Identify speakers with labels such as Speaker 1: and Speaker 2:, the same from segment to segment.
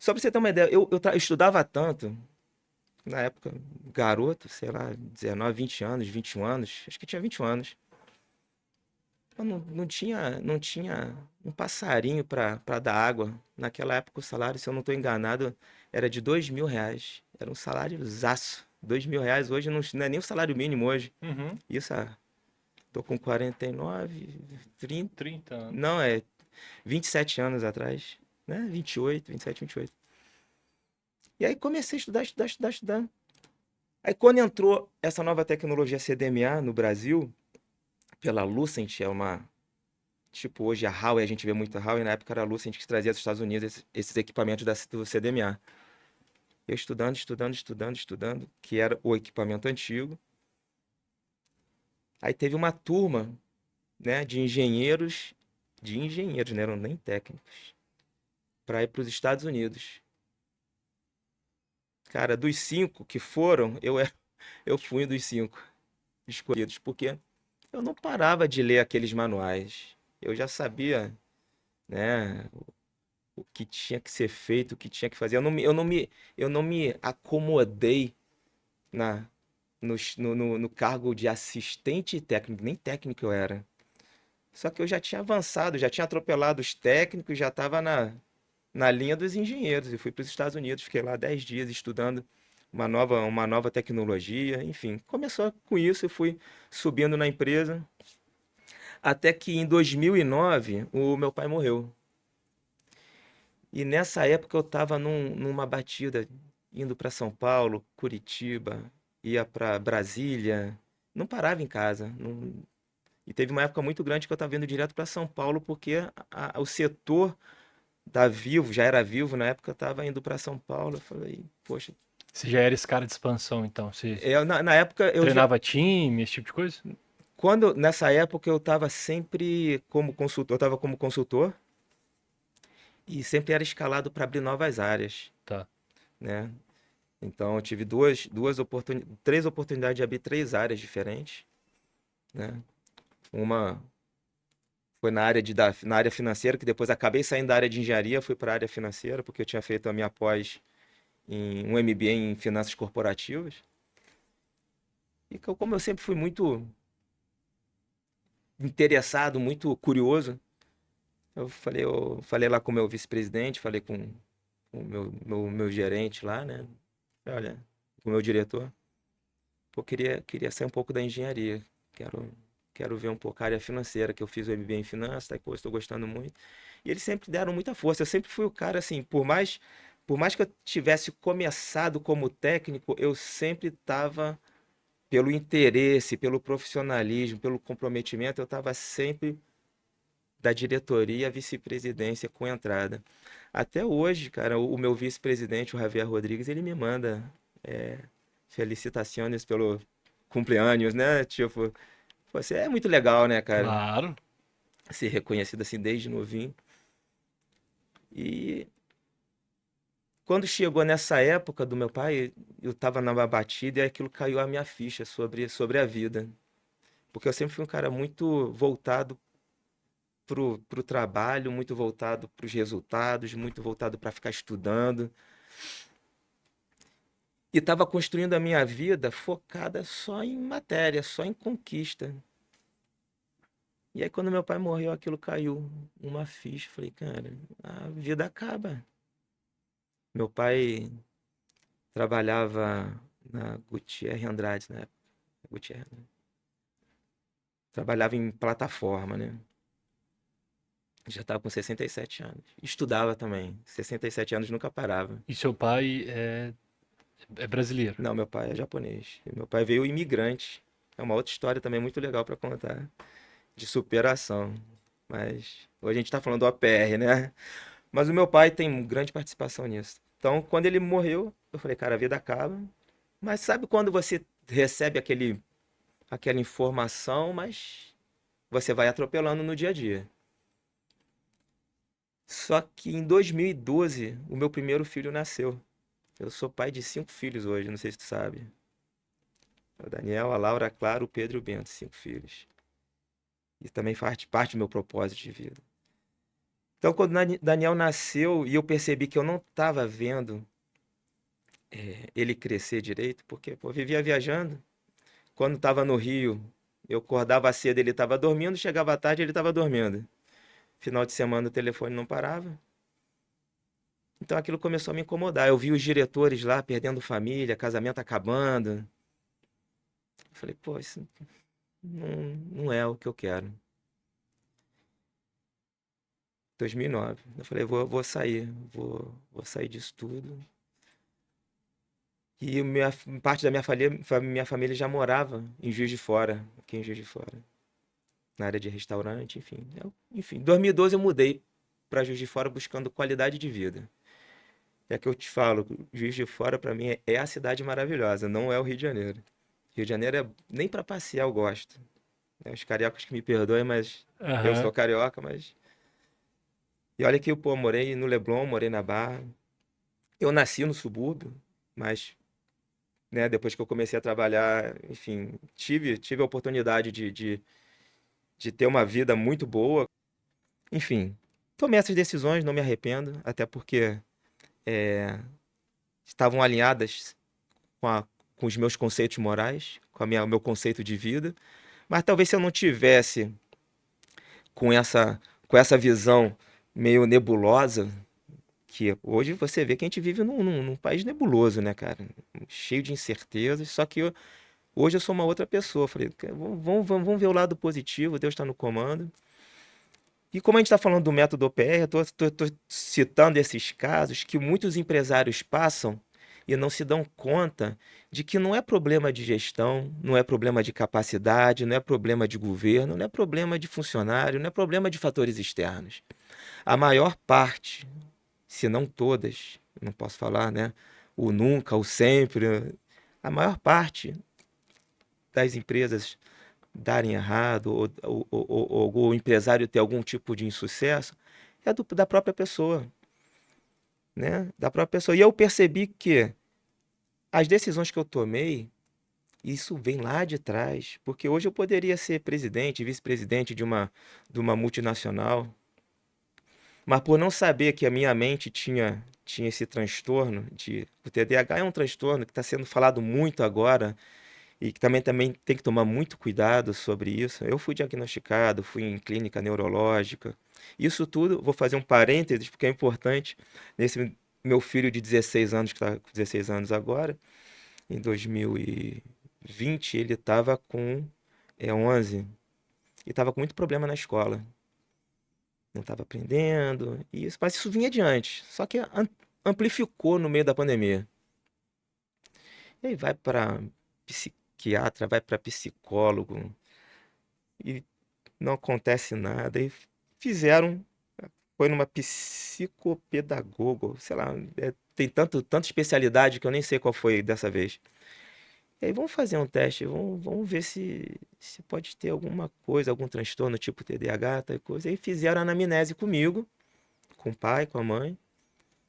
Speaker 1: Só pra você ter uma ideia, eu estudava tanto, na época, garoto, sei lá, 19, 20 anos, 21 anos, acho que tinha 21 anos. Eu não tinha um passarinho para dar água. Naquela época o salário, se eu não estou enganado, era de R$ 2.000. Era um salário zaço. R$ 2.000 hoje não é nem o salário mínimo hoje.
Speaker 2: Uhum.
Speaker 1: Isso, tô com 49, 30,
Speaker 2: 30 anos.
Speaker 1: não, é 27 anos atrás, né? 28, 27, 28. E aí comecei a estudar, estudar, estudar, estudar. Aí quando entrou essa nova tecnologia CDMA no Brasil, pela Lucent, é uma. Tipo, hoje a Huawei, a gente vê muito a Huawei, na época era a Lucent que trazia dos Estados Unidos esses equipamentos do CDMA. Eu estudando, estudando, estudando, estudando, que era o equipamento antigo. Aí teve uma turma, né, de engenheiros, não eram nem técnicos, para ir para os Estados Unidos. Cara, dos cinco que foram, eu fui um dos cinco escolhidos, porque eu não parava de ler aqueles manuais. Eu já sabia, né, o que tinha que ser feito, o que tinha que fazer. Eu não me acomodei na, no cargo de assistente técnico, nem técnico eu era. Só que eu já tinha avançado, já tinha atropelado os técnicos, já estava na linha dos engenheiros. E fui para os Estados Unidos, fiquei lá 10 dias estudando uma nova tecnologia, enfim. Começou com isso, eu fui subindo na empresa, até que em 2009 o meu pai morreu. E nessa época eu estava numa batida, indo para São Paulo, Curitiba, ia para Brasília, não parava em casa. E teve uma época muito grande que eu estava indo direto para São Paulo, porque o setor da Vivo, já era Vivo, na época eu estava indo para São Paulo. Eu falei, poxa,
Speaker 2: Você já era esse cara de expansão, então? Você
Speaker 1: na época eu já.
Speaker 2: treinava time, esse tipo de coisa?
Speaker 1: Nessa época eu estava sempre como consultor, eu estava como consultor e sempre era escalado para abrir novas áreas,
Speaker 2: Tá.
Speaker 1: né? Então eu tive três oportunidades de abrir três áreas diferentes, né? Uma foi na área financeira, que depois acabei saindo da área de engenharia, fui para a área financeira, porque eu tinha feito a minha pós em um MBA em finanças corporativas. E como eu sempre fui muito interessado, muito curioso, eu falei lá com o meu vice-presidente, falei com o meu gerente lá, né? Olha, com o meu diretor. Pô, queria sair um pouco da engenharia. Quero, quero ver um pouco a área financeira, que eu fiz o MBA em finanças, tá, estou gostando muito. E eles sempre deram muita força. Eu sempre fui o cara, assim, por mais que eu tivesse começado como técnico, eu sempre estava, pelo interesse, pelo profissionalismo, pelo comprometimento, eu estava sempre da diretoria à vice-presidência com entrada. Até hoje, cara, o meu vice-presidente, o Javier Rodrigues, ele me manda é, felicitações pelo cumpleaños, né? Tipo, você é muito legal, né, cara?
Speaker 2: Claro.
Speaker 1: Ser reconhecido assim desde novinho. E quando chegou nessa época do meu pai, eu tava na batida e aquilo caiu a minha ficha sobre a vida. Porque eu sempre fui um cara muito voltado pro trabalho, muito voltado pros resultados, muito voltado para ficar estudando. E estava construindo a minha vida focada só em matéria, só em conquista. E aí, quando meu pai morreu, aquilo caiu uma ficha. Falei, cara, a vida acaba. Meu pai trabalhava na Gutierre Andrade, na época. Gutierre, né? Trabalhava em plataforma, né? Já estava com 67 anos. Estudava também. 67 anos nunca parava.
Speaker 2: E seu pai é brasileiro?
Speaker 1: Não, meu pai é japonês. E meu pai veio imigrante. É uma outra história também muito legal para contar. De superação. Mas hoje a gente está falando do APR, né? Mas o meu pai tem grande participação nisso. Então, quando ele morreu, eu falei, cara, a vida acaba. Mas sabe quando você recebe aquela informação, mas você vai atropelando no dia a dia. Só que em 2012, o meu primeiro filho nasceu. Eu sou pai de cinco filhos hoje, não sei se tu sabe. O Daniel, a Laura, a Clara, o Pedro e o Bento, cinco filhos. Isso também faz parte do meu propósito de vida. Então, quando Daniel nasceu e eu percebi que eu não estava vendo ele crescer direito, porque pô, eu vivia viajando. Quando estava no Rio, eu acordava cedo, ele estava dormindo, chegava à tarde, ele estava dormindo. Final de semana o telefone não parava. Então aquilo começou a me incomodar. Eu vi os diretores lá perdendo família, casamento acabando. Eu falei, pô, isso não é o que eu quero. 2009. Eu falei, vou sair, vou sair disso tudo. E parte da minha família já morava em Juiz de Fora, aqui em Juiz de Fora, na área de restaurante, enfim. Enfim, em 2012 eu mudei para Juiz de Fora buscando qualidade de vida. É que eu te falo, Juiz de Fora para mim é a cidade maravilhosa, não é o Rio de Janeiro. Rio de Janeiro nem para passear eu gosto. Né? Os cariocas que me perdoem, mas eu sou
Speaker 2: Aham.
Speaker 1: carioca, mas e olha que pô, eu morei no Leblon, morei na Barra. Eu nasci no subúrbio, mas né, depois que eu comecei a trabalhar, enfim, tive a oportunidade de ter uma vida muito boa. Enfim, tomei essas decisões, não me arrependo, até porque é, estavam alinhadas com, com os meus conceitos morais, o meu conceito de vida. Mas talvez se eu não tivesse com essa visão meio nebulosa, que hoje você vê que a gente vive num país nebuloso, né, cara? Cheio de incertezas, só que hoje eu sou uma outra pessoa. Falei, vamos ver o lado positivo, Deus está no comando. E como a gente está falando do método OPR, eu estou citando esses casos que muitos empresários passam e não se dão conta de que não é problema de gestão, não é problema de capacidade, não é problema de governo, não é problema de funcionário, não é problema de fatores externos. A maior parte, se não todas, não posso falar, né? O nunca, o sempre, a maior parte das empresas darem errado ou o empresário ter algum tipo de insucesso é da própria pessoa, né? Da própria pessoa. E eu percebi que as decisões que eu tomei, isso vem lá de trás, porque hoje eu poderia ser presidente, vice-presidente de uma multinacional, mas por não saber que a minha mente tinha esse transtorno o TDAH é um transtorno que está sendo falado muito agora e que também tem que tomar muito cuidado sobre isso. Eu fui diagnosticado, fui em clínica neurológica. Isso tudo, vou fazer um parênteses, porque é importante. Nesse meu filho de 16 anos, que está com 16 anos agora, em 2020, ele estava com 11 e estava com muito problema na escola. Não estava aprendendo, mas isso vinha adiante. Só que amplificou no meio da pandemia. E aí vai para psiquiatra, vai para psicólogo, e não acontece nada. E fizeram, foi numa psicopedagoga, sei lá, tem tanta especialidade que eu nem sei qual foi dessa vez. E aí vamos fazer um teste, vamos ver se pode ter alguma coisa, algum transtorno tipo TDAH, tal coisa. E aí fizeram anamnese comigo, com o pai, com a mãe,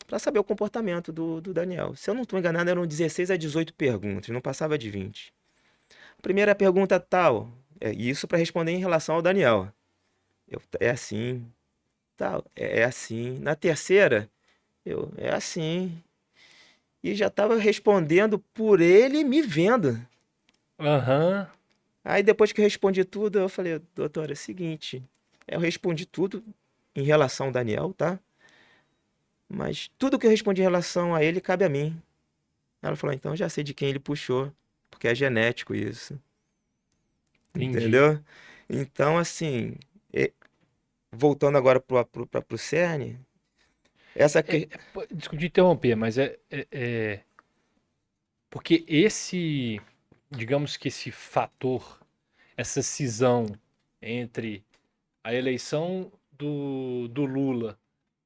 Speaker 1: para saber o comportamento do Daniel. Se eu não estou enganado, eram 16 a 18 perguntas, não passava de 20. Primeira pergunta tal, e isso para responder em relação ao Daniel. É assim, tal, é assim. Na terceira, é assim. E já estava respondendo por ele me vendo.
Speaker 2: Aham.
Speaker 1: Aí depois que eu respondi tudo, eu falei, doutora, é o seguinte, eu respondi tudo em relação ao Daniel, tá? Mas tudo que eu respondi em relação a ele cabe a mim. Ela falou, então já sei de quem ele puxou, porque é genético isso,
Speaker 2: Entendi.
Speaker 1: entendeu? Então, assim, e- voltando agora pro CERN, essa que...
Speaker 2: Desculpe te interromper, mas porque digamos que esse fator, essa cisão entre a eleição do Lula,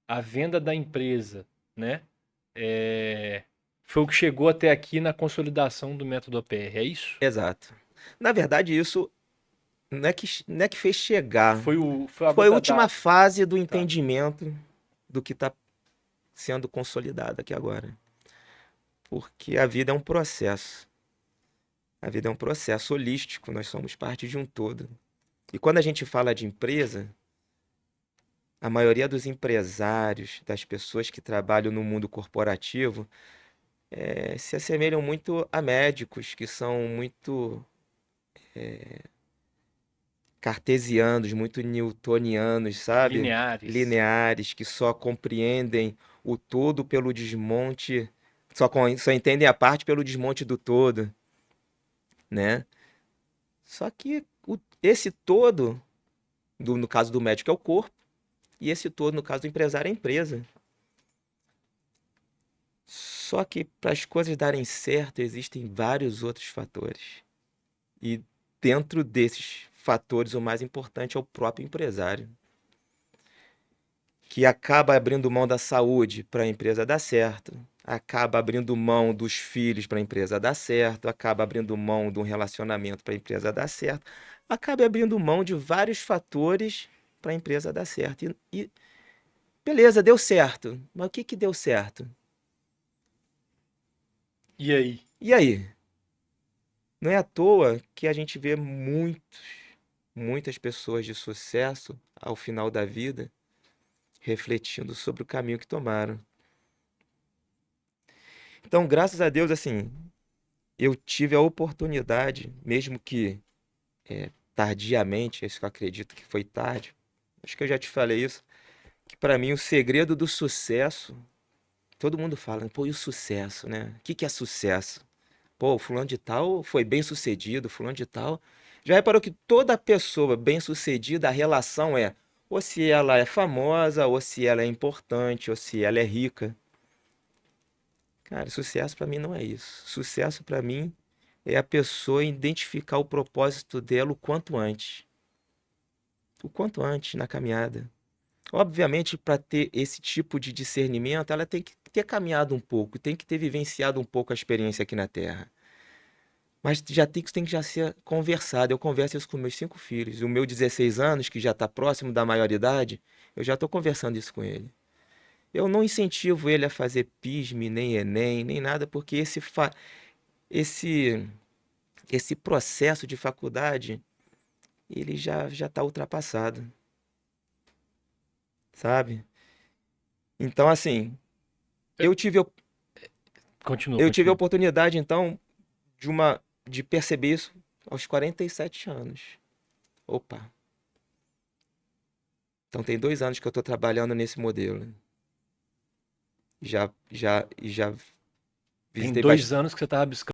Speaker 2: a venda da empresa, né? É, foi o que chegou até aqui na consolidação do método OPR, é isso?
Speaker 1: Exato. Na verdade, isso não é que fez chegar.
Speaker 2: Foi a
Speaker 1: Foi a
Speaker 2: gota
Speaker 1: última
Speaker 2: d'água.
Speaker 1: fase do
Speaker 2: Tá.
Speaker 1: entendimento do que está sendo consolidado aqui agora. Porque a vida é um processo. A vida é um processo holístico, nós somos parte de um todo. E quando a gente fala de empresa, a maioria dos empresários, das pessoas que trabalham no mundo corporativo, se assemelham muito a médicos que são muito cartesianos, muito newtonianos, sabe?
Speaker 2: Lineares.
Speaker 1: Lineares, que só compreendem o todo pelo desmonte, só entendem a parte pelo desmonte do todo, né? Só que esse todo, no caso do médico, é o corpo, e esse todo, no caso do empresário, é a empresa. Só que para as coisas darem certo, existem vários outros fatores. E dentro desses fatores, o mais importante é o próprio empresário, que acaba abrindo mão da saúde para a empresa dar certo, acaba abrindo mão dos filhos para a empresa dar certo, acaba abrindo mão de um relacionamento para a empresa dar certo, acaba abrindo mão de vários fatores para a empresa dar certo. E beleza, deu certo. Mas o que que deu certo?
Speaker 2: E aí?
Speaker 1: E aí? Não é à toa que a gente vê muitas pessoas de sucesso ao final da vida refletindo sobre o caminho que tomaram. Então, graças a Deus, assim, eu tive a oportunidade, mesmo que tardiamente, isso que eu acredito que foi tarde, acho que eu já te falei isso, que para mim o segredo do sucesso, todo mundo fala, pô, e o sucesso, né? O que que é sucesso? Pô, o fulano de tal foi bem sucedido, fulano de tal. Já reparou que toda pessoa bem sucedida, a relação é ou se ela é famosa, ou se ela é importante, ou se ela é rica. Cara, sucesso pra mim não é isso. Sucesso pra mim é a pessoa identificar o propósito dela o quanto antes. O quanto antes na caminhada. Obviamente, para ter esse tipo de discernimento, ela tem que ter caminhado um pouco, tem que ter vivenciado um pouco a experiência aqui na Terra. Mas tem que já ser conversado. Eu converso isso com meus 5 filhos. O meu 16 anos, que já está próximo da maioridade, eu já estou conversando isso com ele. Eu não incentivo ele a fazer PISME, nem Enem, nem nada, porque esse, esse processo de faculdade, ele já está ultrapassado, sabe? Então, assim,
Speaker 2: É,
Speaker 1: eu tive,
Speaker 2: Continua,
Speaker 1: eu tive a
Speaker 2: continua.
Speaker 1: oportunidade, então, de perceber isso aos 47 anos. Opa, então tem 2 anos que eu estou trabalhando nesse modelo. Já
Speaker 2: Tem
Speaker 1: visitei
Speaker 2: 2
Speaker 1: bastante.
Speaker 2: anos que você estava